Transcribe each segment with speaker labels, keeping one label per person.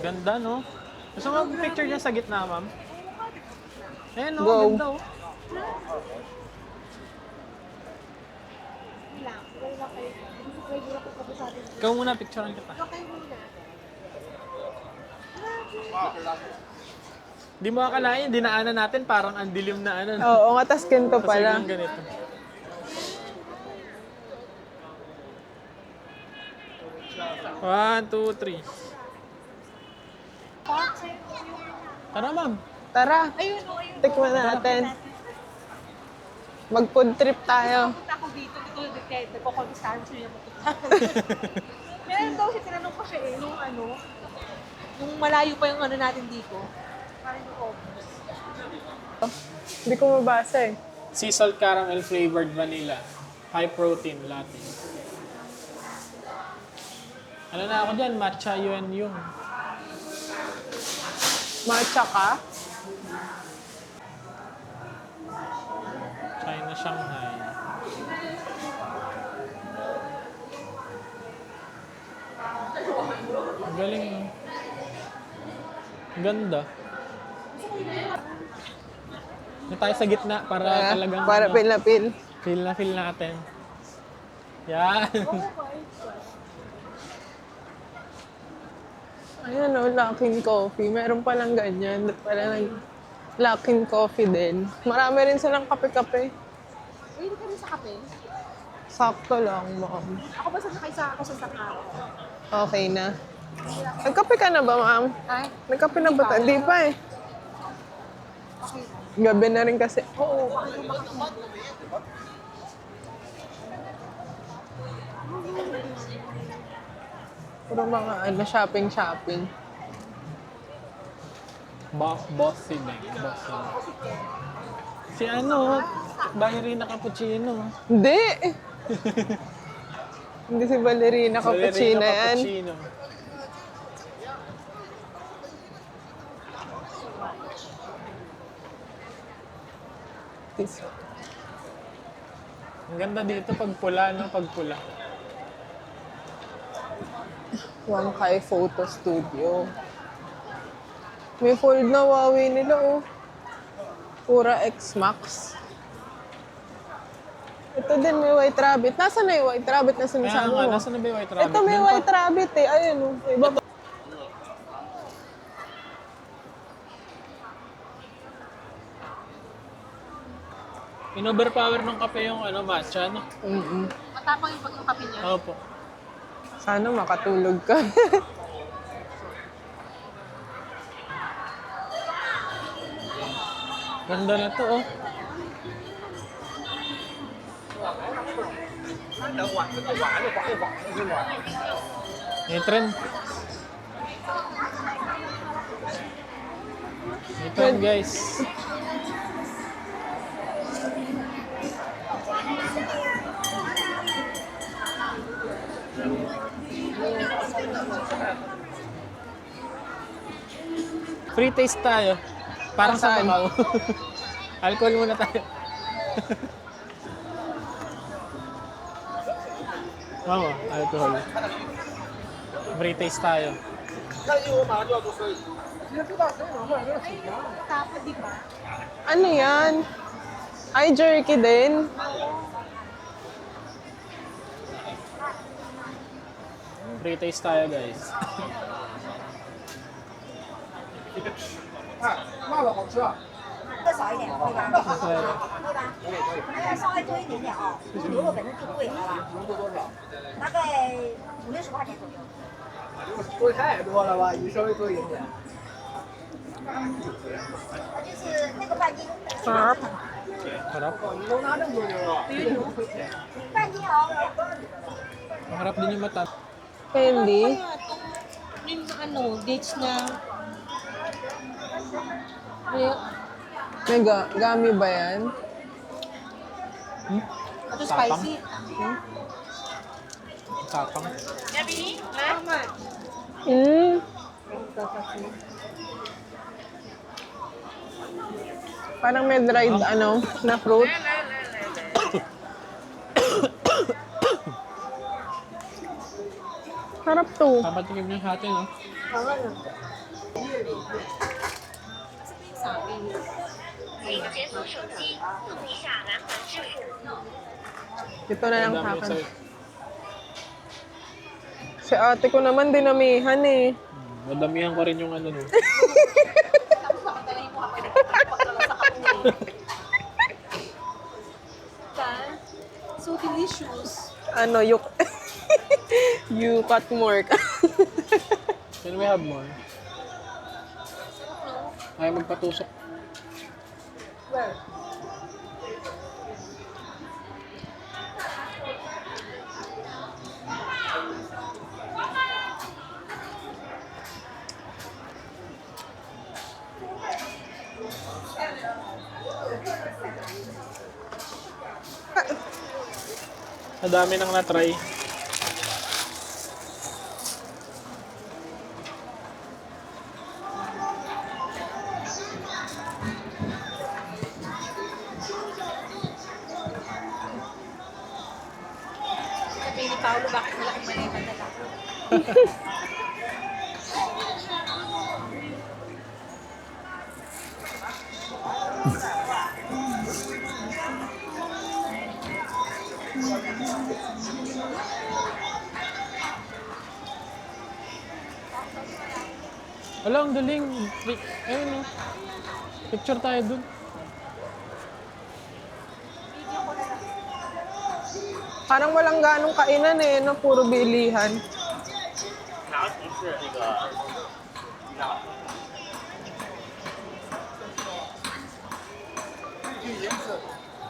Speaker 1: Ganda, no? Gusto mo picture niya sa gitna, ma'am? Ayan, no?
Speaker 2: Go.
Speaker 1: Ganda, oh. Ikaw muna, picturean kita. Di mo akalain, dinaanan natin parang ang dilim na ano.
Speaker 2: Oo nga, tas ganito
Speaker 1: Tapos
Speaker 2: pala.
Speaker 1: biglang ganito. One, two, three. Tara, ma'am.
Speaker 2: Tara, tikman natin. Mag-food trip tayo.
Speaker 3: Punta ako dito, dito nagko-condistahan siya yung mapunta. Meron daw siya, tinanong ko siya nung malayo pa yung ano natin dito. Parang yung obvious.
Speaker 2: Hindi ko mabasa eh.
Speaker 1: Sea salt caramel flavored vanilla. High protein latte. Ano na ako dyan? Matcha yun yung.
Speaker 2: Matcha ka?
Speaker 1: China Shanghai. Ang galing, no? Ang ganda. Na tayo sa gitna para talagang
Speaker 2: Para
Speaker 1: ano,
Speaker 2: pil na pil.
Speaker 1: feel natin. Yan.
Speaker 2: Ayan o, Luckin Coffee. Meron palang ganyan. Pala nag Luckin Coffee din. Marami rin silang kape-kape.
Speaker 3: Hindi kami sa kape.
Speaker 2: Sakto lang, ma'am.
Speaker 3: Ako ba ako sa araw?
Speaker 2: Okay na. Nagkape ka na ba, ma'am?
Speaker 3: Ay,
Speaker 2: Nagkape na ba? Hindi pa eh.
Speaker 3: okay.
Speaker 2: Gabi na rin kasi.
Speaker 3: Oo, bakit mo
Speaker 2: Puro mga shopping.
Speaker 1: Bossy Bang. Si ano, ballerina cappuccino.
Speaker 2: Hindi! Hindi si Ballerina Cappuccino yan.
Speaker 1: Cappuccino. Ang ganda dito pag pula, no? Pag pula.
Speaker 2: Wangkai Photo Studio. May fold na Huawei nila, oh. Pura X-Max. Ito din may White Rabbit. Nasaan na yung White Rabbit na
Speaker 1: Kaya
Speaker 2: sinasabi
Speaker 1: nga,
Speaker 2: mo?
Speaker 1: nasa na ba yung white rabbit?
Speaker 2: Ito may
Speaker 1: Doon pa.
Speaker 2: White Rabbit eh. Ayun, oh. Iba pa.
Speaker 1: In-overpower ng kape yung ano, matcha, no?
Speaker 3: Matapang yung kape niya.
Speaker 1: Opo.
Speaker 2: Sana makatulog ka.
Speaker 1: Ganda na to, oh. May trend. May trend, guys. Free taste tayo. Parang sa
Speaker 2: Saan?
Speaker 1: Macau. Alcohol muna tayo. Mama, alcohol. Free taste tayo.
Speaker 3: Tapos, di ba?
Speaker 2: Ano yan? Ay, jerky din.
Speaker 1: Free taste tayo, guys.
Speaker 4: 再少一点，可以吧？可以吧？那稍微多一点点啊，因为牛肉本身就贵，好吧？能多多少？大概50-60块钱左右。
Speaker 5: 多太多了吧？你稍微多一点点。
Speaker 4: 就是那个半斤，
Speaker 2: Sarap.
Speaker 1: Harap.
Speaker 5: 你能拿这么多牛肉？
Speaker 4: 半斤哦。
Speaker 1: Maharap din yung mata.
Speaker 2: Candy.
Speaker 3: Yung dates na...
Speaker 2: May gummy ba yan?
Speaker 3: Ito
Speaker 1: Tapang.
Speaker 3: spicy.
Speaker 1: Tapang.
Speaker 3: Tama.
Speaker 2: Parang may dried na fruit. Sarap to.
Speaker 1: Dapat tigib niyo sa atin, no?
Speaker 3: Tama na. sa akin.
Speaker 6: 请解锁手机，用一下蓝环支付。
Speaker 2: Ito na lang
Speaker 1: Ang
Speaker 2: sa
Speaker 1: dami
Speaker 2: akin.
Speaker 1: sa'yo.
Speaker 2: Si ate ko naman dinamihan eh.
Speaker 1: Madamihan ko rin yung ano no.
Speaker 3: Tapos nakatalahin mo kapag nagpapagdala sa kapuwi. So delicious.
Speaker 2: Ano, you... you cut more.
Speaker 1: Can we have more?
Speaker 3: No?
Speaker 1: Ay, magpatusok.
Speaker 3: Where?
Speaker 1: Ang dami nang na-try.
Speaker 3: Sabi ni Paolo, bakit malaking malay madala?
Speaker 1: Wala, ang galing. Ayun o. Picture tayo dun.
Speaker 2: Parang walang ganong kainan eh, no? Puro bilihan.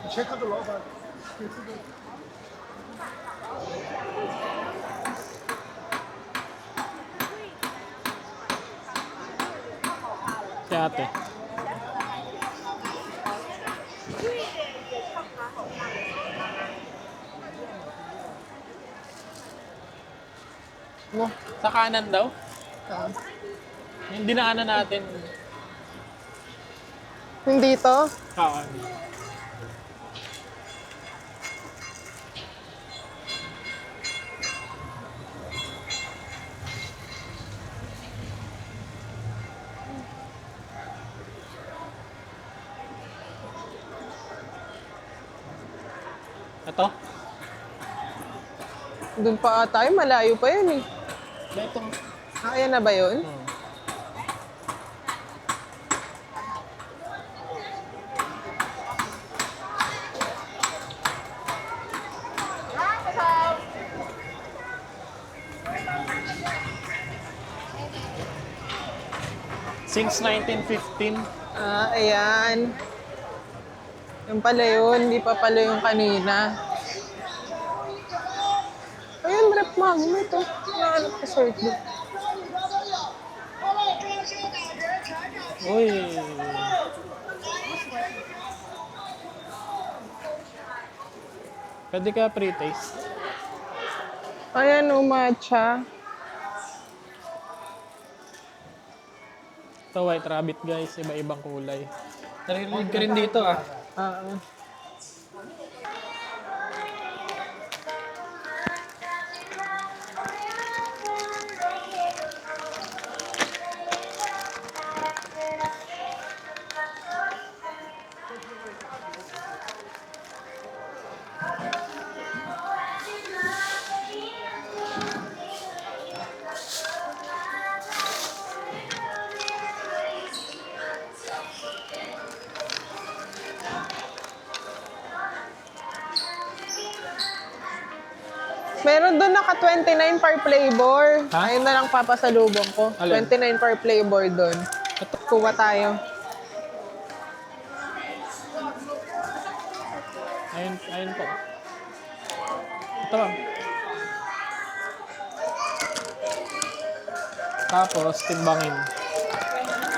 Speaker 5: 以前看到老板给这个
Speaker 1: Si ate. Mo, sa kanan daw? Yung dinaanan natin.
Speaker 2: Hindi to.
Speaker 1: Oo. Ito?
Speaker 2: Doon pa tayo, malayo pa yun eh.
Speaker 1: Ito.
Speaker 2: Ah, ayan na ba yun?
Speaker 1: Since 1915.
Speaker 2: Ah, ayan. Yung pala yun, hindi pa pala yung kanina. Ayun, rep mag. Ano ito? Naanap ko sa ito.
Speaker 1: Uy. Pwede ka pre-taste.
Speaker 2: Ayan o, matcha.
Speaker 1: Ito white rabbit guys, iba-ibang kulay. Narinig ka rin dito ah.
Speaker 2: Oo. Meron doon naka 29 per flavor.
Speaker 1: Ha?
Speaker 2: Ayun na lang papasalubong ko.
Speaker 1: Alin?
Speaker 2: 29 per flavor doon. Kuha tayo.
Speaker 1: Ayun po. Ito ma'am. Tapos, timbangin.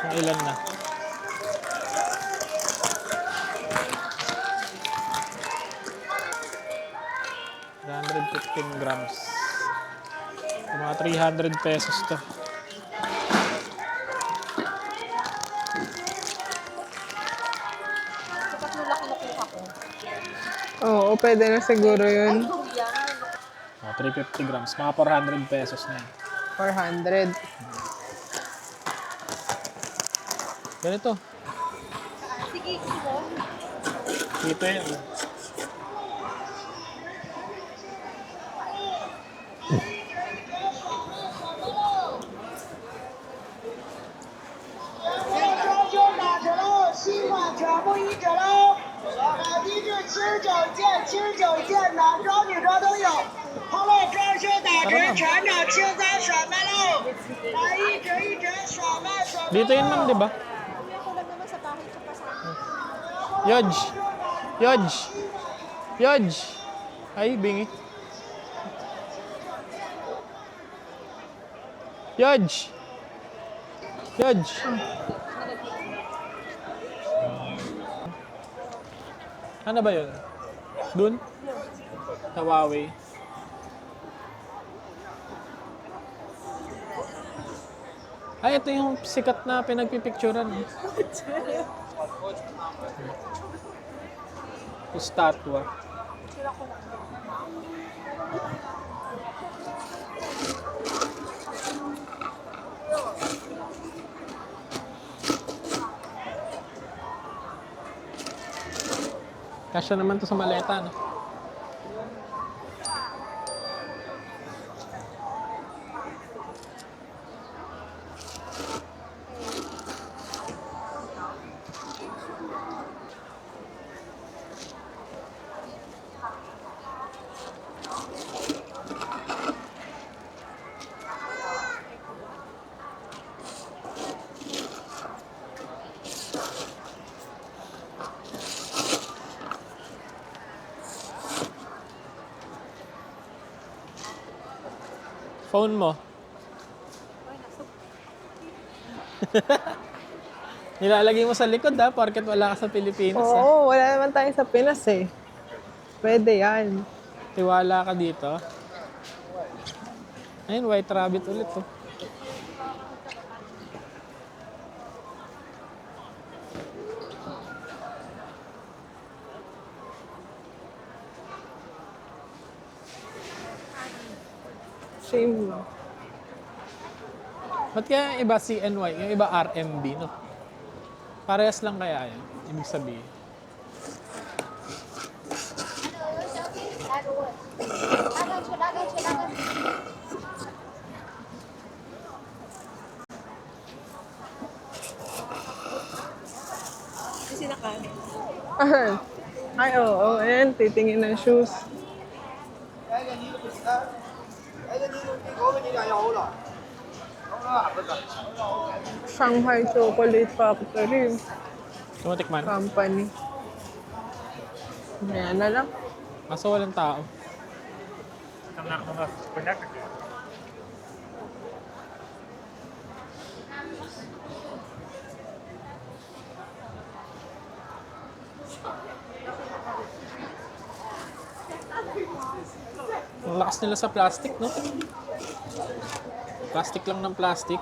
Speaker 1: Kung ilan na. $115 grams. Mga 300 pesos to.
Speaker 3: Sapat nung laki nakuha ko.
Speaker 2: Oo, pwede na siguro yun.
Speaker 3: Yan.
Speaker 1: 350 grams. Mga 400 pesos na yun.
Speaker 2: 400.
Speaker 1: Ganito.
Speaker 3: Sige, gusto mo.
Speaker 1: Dito yan. Dito yun, ma'am, di ba?
Speaker 3: Ako lang naman sa bahay ko pa sa akin.
Speaker 1: Yodj! Yodj! Yodj! Ay, bingi. Yodj! Yodj! Ano ba yun? Dun? Sa Huawei. Ay, ito yung sikat na pinagpipicturan. Ito statwa. Kasya naman to sa maleta, no? Phone mo. Nilalagay mo sa likod ha, porket wala ka sa Pilipinas ha.
Speaker 2: Oo, wala naman tayo sa Pinas eh. Pwede yan.
Speaker 1: Tiwala ka dito. Ayun, white rabbit ulit oh.
Speaker 2: Shame mo.
Speaker 1: Ba't kaya yung iba CNY, yung iba RMB, no? Parehas lang kaya yun, ibig sabihin.
Speaker 3: Kasi nakain.
Speaker 2: Ay, oo. Ayan, titingin ng shoes. Shanghai Chocolate Factory
Speaker 1: Tumatikman.
Speaker 2: Company. Ayan na lang.
Speaker 1: Kaso walang tao. Ang lakas nila sa plastic, no? Plastic lang ng plastic.